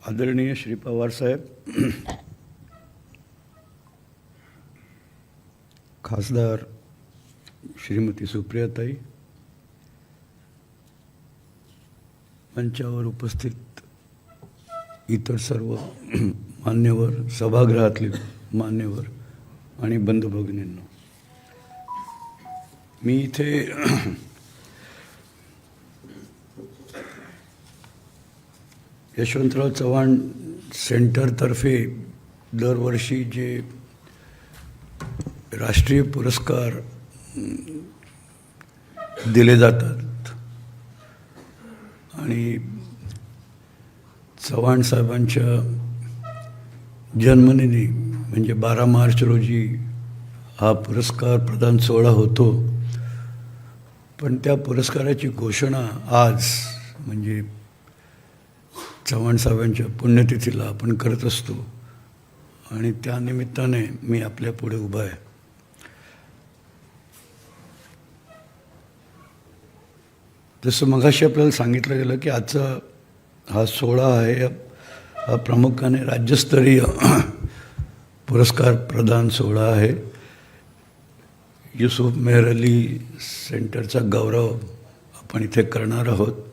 आदरणीय श्री पवार साहेब, खासदार श्रीमती सुप्रियाताई, मंचावर उपस्थित इतर सर्व मान्यवर, सभागृहातले मान्यवर आणि बंधू भगिनींनो, मी इथे यशवंतराव चव्हाण सेंटरतर्फे दरवर्षी जे राष्ट्रीय पुरस्कार दिले जातात आणि चव्हाण साहेबांच्या जन्मदिनी म्हणजे 12 मार्च रोजी हा पुरस्कार प्रदान सोहळा होतो. पण त्या पुरस्काराची घोषणा आज म्हणजे चव्हाण साहेबांच्या पुण्यतिथीला आपण करत असतो आणि त्या निमित्ताने मी आपल्या पुढे उभा आहे. जसं मगाशी आपल्याला सांगितलं गेलं की आजचा हा सोहळा आहे, हा प्रामुख्याने राज्यस्तरीय पुरस्कार प्रदान सोहळा आहे. युसुफ मेहर अली सेंटरचा गौरव आपण इथे करणार आहोत.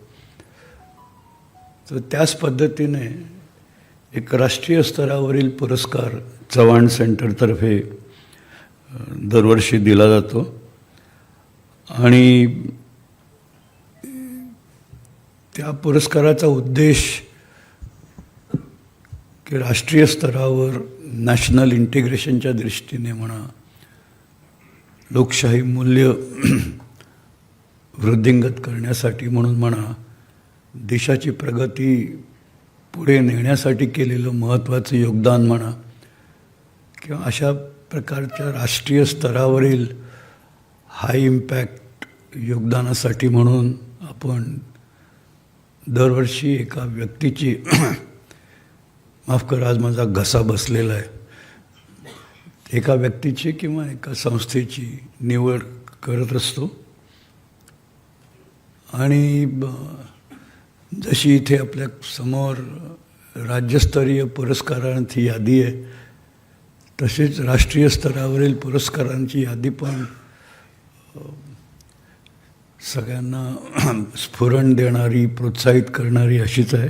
तर त्याच पद्धतीने एक राष्ट्रीय स्तरावरील पुरस्कार चव्हाण सेंटरतर्फे दरवर्षी दिला जातो आणि त्या पुरस्काराचा उद्देश की राष्ट्रीय स्तरावर नॅशनल इंटिग्रेशनच्या दृष्टीने म्हणा, लोकशाही मूल्य वृद्धिंगत करण्यासाठी म्हणून म्हणा, देशाची प्रगती पुढे नेण्यासाठी केलेलं महत्त्वाचं योगदान म्हणा किंवा अशा प्रकारच्या राष्ट्रीय स्तरावरील हाय इम्पॅक्ट योगदानासाठी म्हणून आपण दरवर्षी एका व्यक्तीची माफ करा, आज माझा घसा बसलेला आहे, एका व्यक्तीची किंवा एका संस्थेची निवड करत असतो. आणि जशी इथे आपल्या समोर राज्यस्तरीय पुरस्कारांची यादी आहे, तसेच राष्ट्रीय स्तरावरील पुरस्कारांची यादी पण सगळ्यांना स्फुरण देणारी, प्रोत्साहित करणारी अशीच आहे.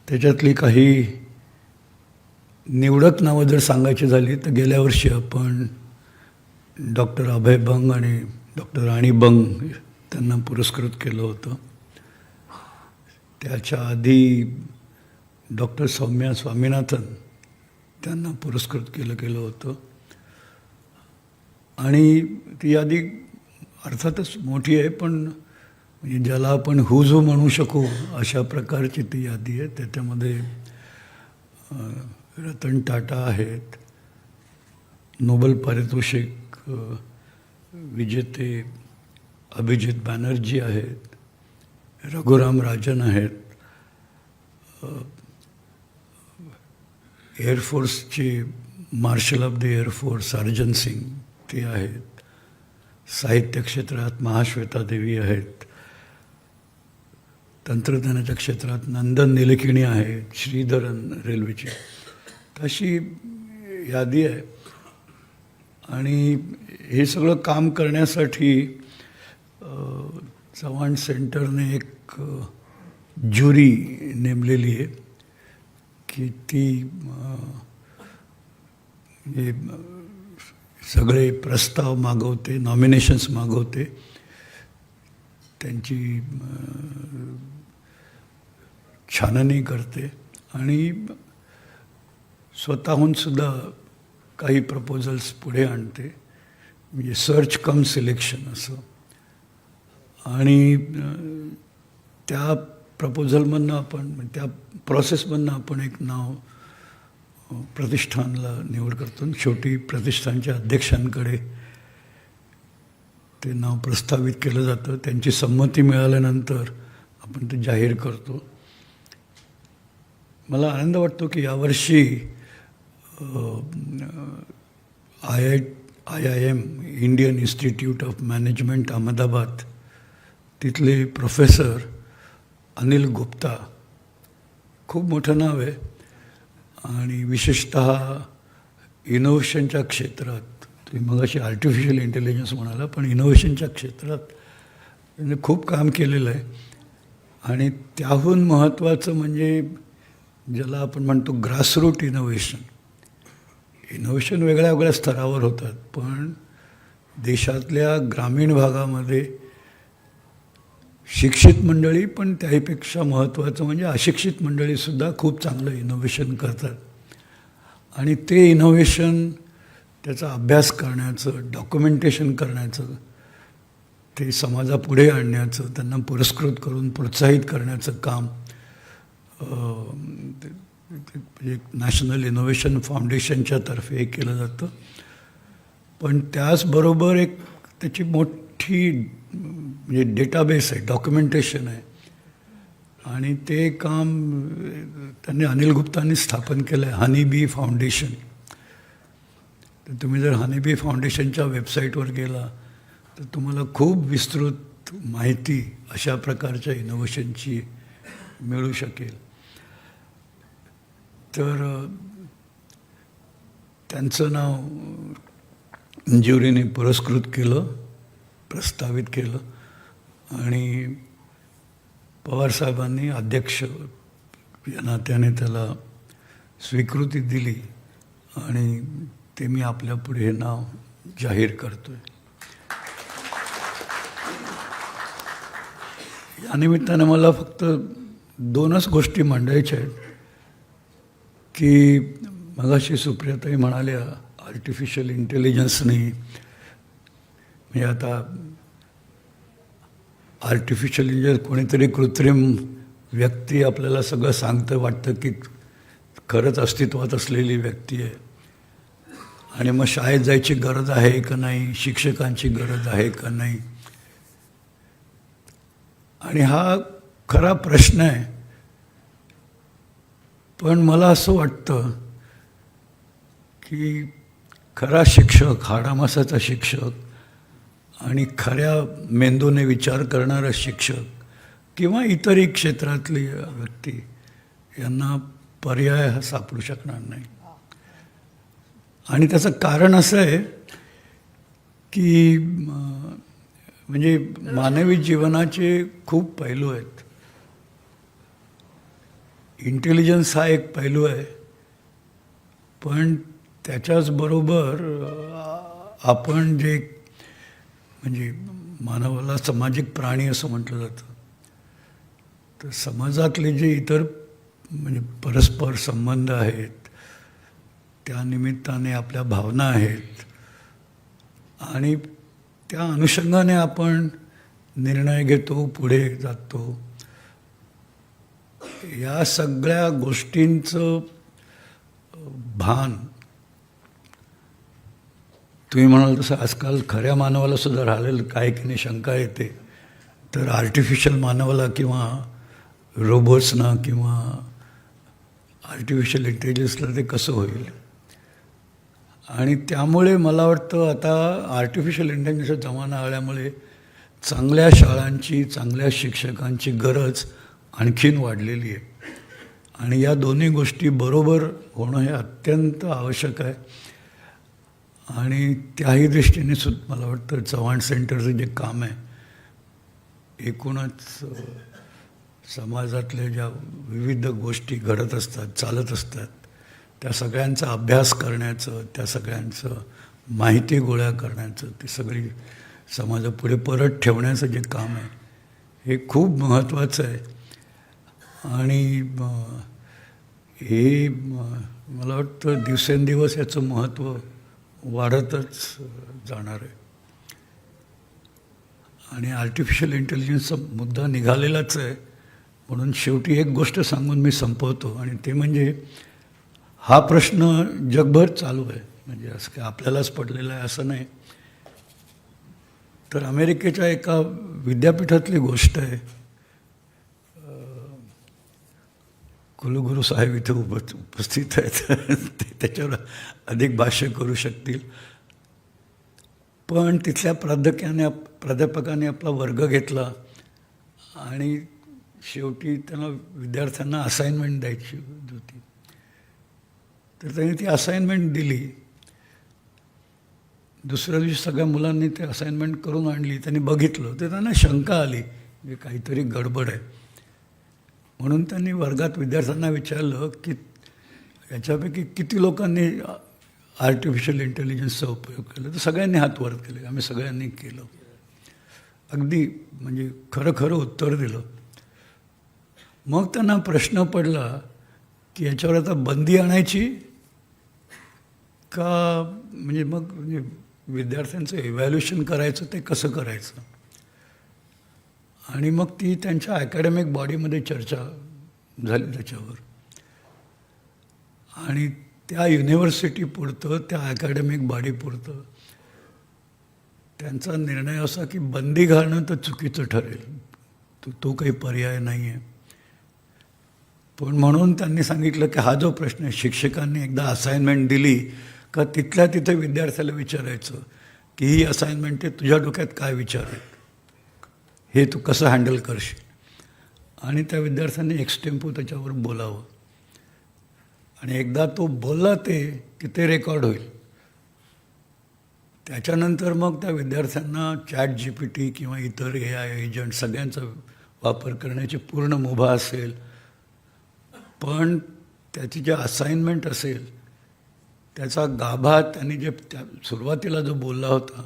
त्याच्यातली काही निवडक नावं जर सांगायची झाली तर गेल्या वर्षी आपण डॉक्टर अभय बंग आणि डॉक्टर राणी बंग त्यांना पुरस्कृत केलं होतं. त्याच्या आधी डॉक्टर सौम्या स्वामीनाथन त्यांना पुरस्कृत केलं होतं. आणि ती यादी अर्थातच मोठी आहे, पण म्हणजे ज्याला आपण हुजू म्हणू शकू अशा प्रकारची ती यादी आहे. त्याच्यामध्ये रतन टाटा आहेत, नोबेल पारितोषिक विजेते अभिजित बॅनर्जी आहेत, रघुराम राजन आहेत, एअरफोर्सचे marshal of the air force Arjan Singh ते आहेत, साहित्य क्षेत्रात महाश्वेता देवी आहेत, तंत्रज्ञानाच्या क्षेत्रात नंदन निलेकिणी आहेत, श्रीधरन रेल्वेची, अशी यादी आहे. आणि हे सगळं काम करण्यासाठी चव्हाण सेंटरने एक ज्युरी नेमलेली आहे की ती हे सगळे प्रस्ताव मागवते, नॉमिनेशन्स मागवते, त्यांची छाननी करते आणि स्वतःहूनसुद्धा काही प्रपोजल्स पुढे आणते, म्हणजे सर्च कम सिलेक्शन असं. आणि त्या प्रपोजलमधनं आपण, त्या प्रोसेसमधनं आपण एक नाव प्रतिष्ठानला निवड करतो. शेवटी प्रतिष्ठानच्या अध्यक्षांकडे ते नाव प्रस्तावित केलं जातं. त्यांची संमती मिळाल्यानंतर आपण ते जाहीर करतो. मला आनंद वाटतो की यावर्षी IIM Indian institute of management Ahmedabad तिथले प्रोफेसर अनिल गुप्ता खूप मोठं नाव आहे आणि विशेषतः इनोव्हेशनच्या क्षेत्रात, तुम्ही मगाशी आर्टिफिशियल इंटेलिजन्स म्हणाला, पण इनोव्हेशनच्या क्षेत्रात त्यांनी खूप काम केलेलं आहे. आणि त्याहून महत्त्वाचं म्हणजे ज्याला आपण म्हणतो ग्रासरूट इनोव्हेशन. इनोव्हेशन वेगळ्या वेगळ्या स्तरावर होतात, पण देशातल्या ग्रामीण भागामध्ये शिक्षित मंडळी, पण त्याहीपेक्षा महत्त्वाचं म्हणजे अशिक्षित मंडळीसुद्धा खूप चांगलं इनोव्हेशन करतात. आणि ते इनोव्हेशन, त्याचा अभ्यास करण्याचं, डॉक्युमेंटेशन करण्याचं, ते समाजापुढे आणण्याचं, त्यांना पुरस्कृत करून प्रोत्साहित करण्याचं काम नॅशनल इनोव्हेशन फाउंडेशनच्या तर्फे हे केलं जातं. पण त्याचबरोबर एक त्याची मोठी म्हणजे डेटाबेस आहे, डॉक्युमेंटेशन आहे. आणि ते काम त्यांनी अनिल गुप्तांनी स्थापन केलं आहे, हनी बी फाउंडेशन. तर तुम्ही जर हनी बी फाउंडेशनच्या वेबसाईटवर गेला तर तुम्हाला खूप विस्तृत माहिती अशा प्रकारच्या इनोव्हेशनची मिळू शकेल. तर त्यांचं नाव ज्युरीने पुरस्कृत केलं, प्रस्तावित केलं आणि पवारसाहेबांनी अध्यक्ष या नात्याने त्याला स्वीकृती दिली आणि ते मी आपल्यापुढे हे नाव जाहीर करतो आहे. या निमित्ताने मला फक्त दोनच गोष्टी मांडायच्या आहेत की मगाशी सुप्रियाताई म्हणाल्या आर्टिफिशियल इंटेलिजन्सने, म्हणजे आता आर्टिफिशियल इंटेलिजन्स कोणीतरी कृत्रिम व्यक्ती आपल्याला सगळं सांगतं, वाटतं की खरंच अस्तित्वात असलेली व्यक्ती आहे. आणि मग शाळेत जायची गरज आहे का नाही, शिक्षकांची गरज आहे का नाही. आणि हा खरा प्रश्न आहे. पण मला असं वाटतं की खरा शिक्षक, हाडामासाचा शिक्षक आणि खऱ्या मेंदूने विचार करणारा शिक्षक किंवा इतरही क्षेत्रातली व्यक्ती यांना पर्याय हा सापडू शकणार नाही. आणि त्याचं कारण असं आहे की म्हणजे मानवी जीवनाचे खूप पैलू आहेत. इंटेलिजन्स हा एक पैलू आहे, पण त्याच्याचबरोबर आपण जे म्हणजे मानवाला सामाजिक प्राणी असं म्हटलं जातं, तर समाजातले जे इतर म्हणजे परस्पर संबंध आहेत, त्या निमित्ताने आपल्या भावना आहेत आणि त्या अनुषंगाने आपण निर्णय घेतो, पुढे जातो. या सगळ्या गोष्टींचं भान तुम्ही म्हणाल तसं आजकाल खऱ्या मानवाला सुद्धा राहिलेलं काय की नाही शंका येते. तर आर्टिफिशियल मानवाला किंवा रोबोट्सना किंवा आर्टिफिशियल इंटेलिजन्सला ते कसं होईल. आणि त्यामुळे मला वाटतं आता आर्टिफिशियल इंटेलिजन्सचा जमाना आल्यामुळे चांगल्या शाळांची, चांगल्या शिक्षकांची गरज आणखीन वाढलेली आहे. आणि या दोन्ही गोष्टी बरोबर होणं हे अत्यंत आवश्यक आहे. आणि त्याही दृष्टीने सुद्धा मला वाटतं चव्हाण सेंटरचं जे काम आहे, एकूणच समाजातल्या ज्या विविध गोष्टी घडत असतात, चालत असतात, त्या सगळ्यांचा अभ्यास करण्याचं, त्या सगळ्यांचं माहिती गोळा करण्याचं, ती सगळी समाजापुढे परत ठेवण्याचं जे काम आहे हे खूप महत्त्वाचं आहे. आणि हे मला वाटतं दिवसेंदिवस याचं महत्त्व वाढतच जाणार आहे. आणि आर्टिफिशियल इंटेलिजन्सचा मुद्दा निघालेलाच आहे. म्हणून शेवटी एक गोष्ट सांगून मी संपवतो, आणि ते म्हणजे हा प्रश्न जगभर चालू आहे, म्हणजे असं काय आपल्यालाच पडलेलं आहे असं नाही. तर अमेरिकेच्या एका विद्यापीठातली गोष्ट आहे. कुलगुरू साहेब इथे उपस्थित आहेत, ते त्याच्यावर अधिक भाष्य करू शकतील. पण तिथल्या प्राध्यापकाने आपला वर्ग घेतला आणि शेवटी त्यांना विद्यार्थ्यांना असाइनमेंट द्यायची होती. तर त्यांनी ती असाइनमेंट दिली. दुसऱ्या दिवशी सगळ्या मुलांनी ते असाइनमेंट करून आणली. त्यांनी बघितलं तर त्यांना शंका आली की काहीतरी गडबड आहे. म्हणून त्यांनी वर्गात विद्यार्थ्यांना विचारलं की याच्यापैकी किती लोकांनी आर्टिफिशियल इंटेलिजन्सचा उपयोग केला. तर सगळ्यांनी हात वर केले. आम्ही सगळ्यांनी केलं. अगदी म्हणजे खरं खरं उत्तर दिलं. मग त्यांना प्रश्न पडला की याच्यावर आता बंदी आणायची का, म्हणजे मग म्हणजे विद्यार्थ्यांचं इव्हॅल्युएशन करायचं ते कसं करायचं. आणि मग ती त्यांच्या अकॅडमिक बॉडीमध्ये चर्चा झाली त्याच्यावर. आणि त्या युनिव्हर्सिटीपुरतं, त्या अकॅडमिक बॉडीपुरतं त्यांचा निर्णय असा की बंदी घालणं तर चुकीचं ठरेल, तो काही पर्याय नाही आहे. पण म्हणून त्यांनी सांगितलं की हा जो प्रश्न आहे, शिक्षकांनी एकदा असाइनमेंट दिली का तिथल्या तिथे विद्यार्थ्याला विचारायचं की ही असाइनमेंट आहे, तुझ्या डोक्यात काय विचार आहे, हे तू कसं हँडल करशील. आणि त्या विद्यार्थ्यांनी एक्सटेम्पो त्याच्यावर बोलावं. आणि एकदा तो बोलला की ते रेकॉर्ड होईल. त्याच्यानंतर मग त्या विद्यार्थ्यांना ChatGPT किंवा इतर AI एजंट सगळ्यांचा वापर करण्याची पूर्ण मुभा असेल. पण त्याची जे असाइनमेंट असेल त्याचा गाभा त्यांनी जे सुरुवातीला जो बोलला होता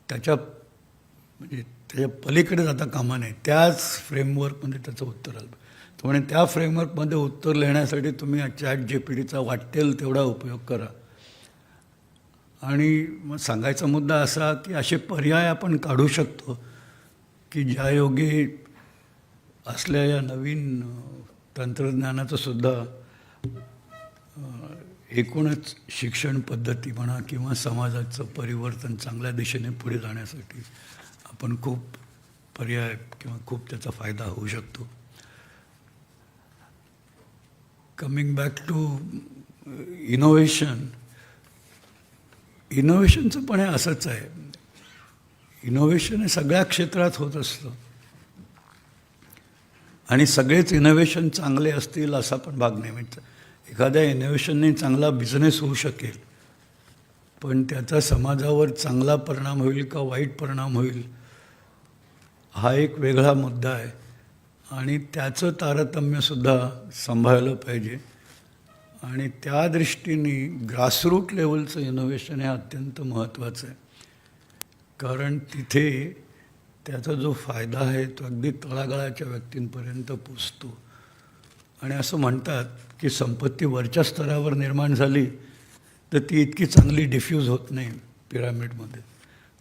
त्याच्या म्हणजे त्याच्या पलीकडे जाता कामा नये. त्याच फ्रेमवर्कमध्ये त्याचं उत्तर आलं. तो म्हणे त्या फ्रेमवर्कमध्ये उत्तर लिहिण्यासाठी तुम्ही ChatGPTचा वाटेल तेवढा उपयोग करा. आणि मग सांगायचा मुद्दा असा की असे पर्याय आपण काढू शकतो की ज्यायोगे असल्या या नवीन तंत्रज्ञानाचं सुद्धा एकूणच शिक्षण पद्धती म्हणा किंवा समाजाचं परिवर्तन चांगल्या दिशेने पुढे जाण्यासाठी आपण खूप पर्याय किंवा खूप त्याचा फायदा होऊ शकतो. कमिंग बॅक टू इनोव्हेशनचं पण हे असंच आहे. इनोव्हेशन हे सगळ्या क्षेत्रात होत असतं आणि सगळेच इनोव्हेशन चांगले असतील असा पण भाग नाही. म्हणजे एखाद्या इनोव्हेशनने चांगला बिझनेस होऊ शकेल, पण त्याचा समाजावर चांगला परिणाम होईल का वाईट परिणाम होईल हा एक वेगळा मुद्दा आहे. आणि त्याचं तारतम्यसुद्धा सांभाळलं पाहिजे. आणि त्या दृष्टीने ग्रासरूट लेवलचं इनोव्हेशन हे अत्यंत महत्त्वाचं आहे. कारण तिथे त्याचा जो फायदा आहे तो अगदी तळागाळाच्या व्यक्तींपर्यंत पोचतो. आणि असं म्हणतात की संपत्ती वरच्या स्तरावर निर्माण झाली तर ती इतकी चांगली डिफ्यूज होत नाही पिरामिडमध्ये.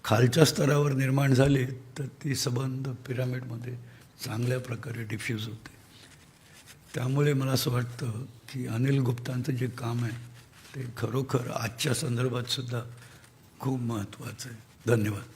खालच्या स्तरावर निर्माण झाली तर ती संबंध पिरामिडमध्ये चांगल्या प्रकारे डिफ्यूज होते. त्यामुळे मला असं वाटतं की अनिल गुप्तांचं जे काम आहे ते खरोखर आजच्या संदर्भात सुद्धा खूप महत्त्वाचं आहे. धन्यवाद.